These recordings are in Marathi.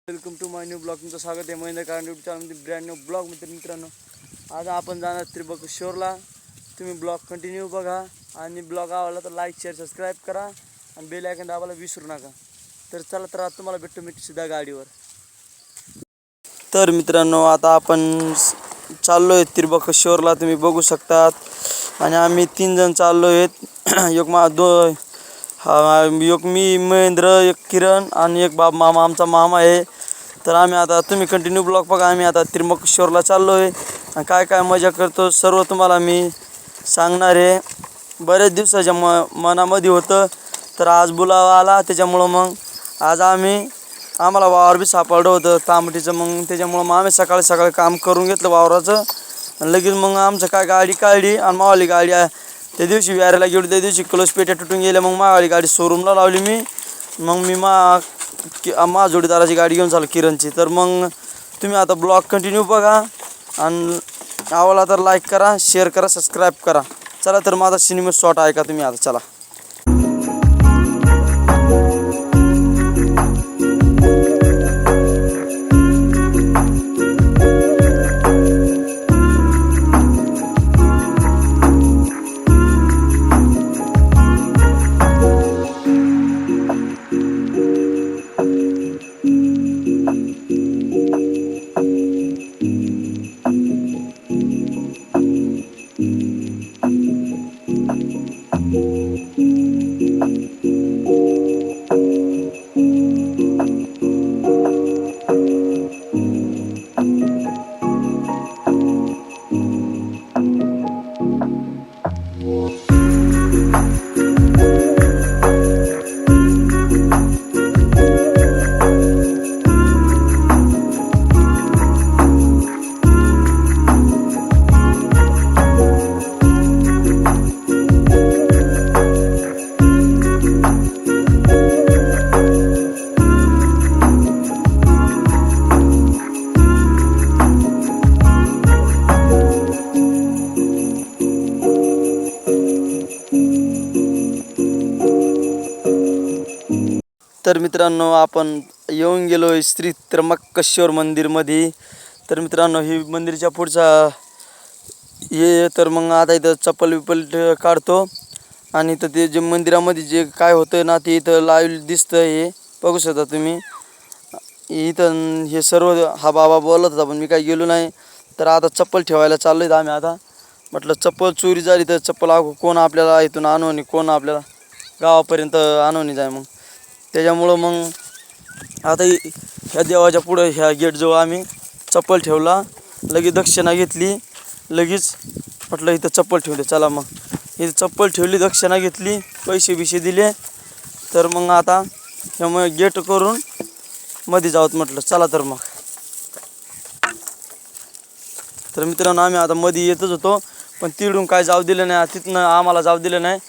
Welcome to my new blog. तुमचं स्वागत आहे महेंद्र कारण यूट्यूब चॅनलमध्ये ब्रँड न्यू ब्लॉग. मित्रांनो, आज आपण जाणार त्र्यंबकेश्वरला. तुम्ही ब्लॉग कंटिन्यू बघा आणि ब्लॉग आवडला तर लाईक शेअर सबस्क्राईब करा आणि बेल आयकॉन दाबायला विसरू नका. तर चला, तर आता तुम्हाला भेटतो मी सीधा गाडीवर. तर मित्रांनो, आता आपण चाललो आहे त्र्यंबकेश्वरला. तुम्ही बघू शकतात आणि आम्ही 3 जण चाललो आहेत. एक मी महेंद्र, एक किरण आणि एक मामा, आमचा मामा आहे. तर आम्ही आता, तुम्ही कंटिन्यू ब्लॉग बघा. आम्ही आता त्र्यंबकेश्वरला चाललो आहे आणि काय काय मजा करतो सर्व तुम्हाला मी सांगणार आहे. बरेच दिवसाच्या मनामध्ये होतं, तर आज बोलावा आला. त्याच्यामुळं मग आज आम्हाला वावर बी सापडलं होतं तांबटीचं. मग त्याच्यामुळं आम्ही सकाळी काम करून घेतलं वावराचं आणि लगेच मग आमचं काय गाडी काढली आणि मावाली गाडी त्या दिवशी विहारायला गेलो. त्या दिवशी क्लच पेट्या तुटून गेल्या. मग मावाली गाडी शोरूमला लावली मी. मग मी मा जोडीदाराची गाडी घेऊन चालू, किरणची. तर मग तुम्ही आता ब्लॉग कंटिन्यू बघा आणि आवडला तर लाईक करा, शेअर करा, सबस्क्राईब करा. चला, तर माझा सिनेमा शॉट ऐका तुम्ही आता. चला. तर मित्रांनो, आपण येऊन गेलो श्री त्र्यंबकेश्वर मंदिरमध्ये. तर मित्रांनो, ही मंदिरच्या पुढचा हे. तर मग आता इथं चप्पल काढतो आणि इथं ते जे मंदिरामध्ये जे काय होतं ना, ते इथं लाईव्ह दिसतं. हे बघू शकता तुम्ही. इथं हे सर्व हा बाबा बोलत होता, पण मी काही गेलो नाही. तर आता चप्पल ठेवायला चाललो आहेत आम्ही. आता म्हटलं चप्पल चोरी झाली तर चप्पल कोण आपल्याला इथून आणू आणि कोण आपल्याला गावापर्यंत आणून जाय. मग त्याच्यामुळं मग आता ह्या देवाच्या पुढं ह्या गेटजवळ आम्ही चप्पल ठेवला. लगेच दक्षिणा घेतली. लगेच म्हटलं इथं चप्पल ठेवले. चला, मग इथं चप्पल ठेवली, दक्षिणा घेतली, पैसे दिले. तर मग आता ह्यामुळे गेट करून मध्ये जावत म्हटलं. चला, तर मग. तर मित्रांनो, आम्ही आता मध्ये येतच होतो, पण तिकडून काय जाऊ दिलं नाही. तिथनं आम्हाला जाऊ दिलं नाही.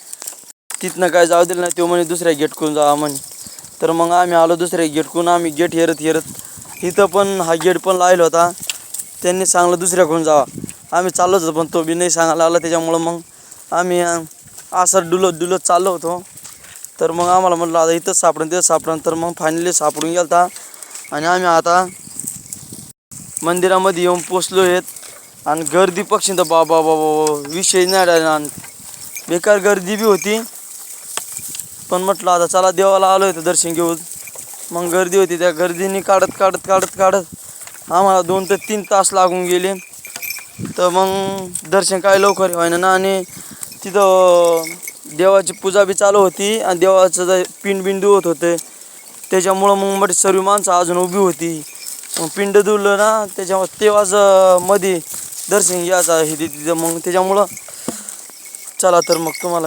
तो म्हणे दुसऱ्या गेट करून जावा म्हणे. तर मग आम्ही आलो दुसऱ्या गेट करून. आम्ही गेट हेरत इथं पण हा गेट पण लावला होता. त्यांनी सांगलं दुसऱ्याकडून जावा. आम्ही चाललोच होतो, पण तो बी नाही सांगायला आला. त्याच्यामुळं मग आम्ही असं डुलत चाललो होतो. तर मग आम्हाला म्हटलं आता इथंच सापडून. तर मग फायनली सापडून गेलता आणि आम्ही आता मंदिरामध्ये येऊन पोचलो आहेत. आणि गर्दी पक्षी तर बाबा विषय नाही. बेकार गर्दी बी होती, पण म्हटलं आता चला, देवाला आलो आहे तर दर्शन घेऊन. मग गर्दी होती. त्या गर्दीने काढत आम्हाला 2 ते 3 तास लागून गेले. तर मग दर्शन काय लवकर व्हायना ना. आणि तिथं देवाची पूजा बी चालू होती आणि देवाचं पिंड होत होते. त्याच्यामुळं मग सर्व माणसं अजून उभी होती. मग पिंड दुरलं ना, त्याच्यामुळे तेव्हाच मध्ये दर्शन घ्यायचं आहे तिथं. मग त्याच्यामुळं चला, तर मग तुम्हाला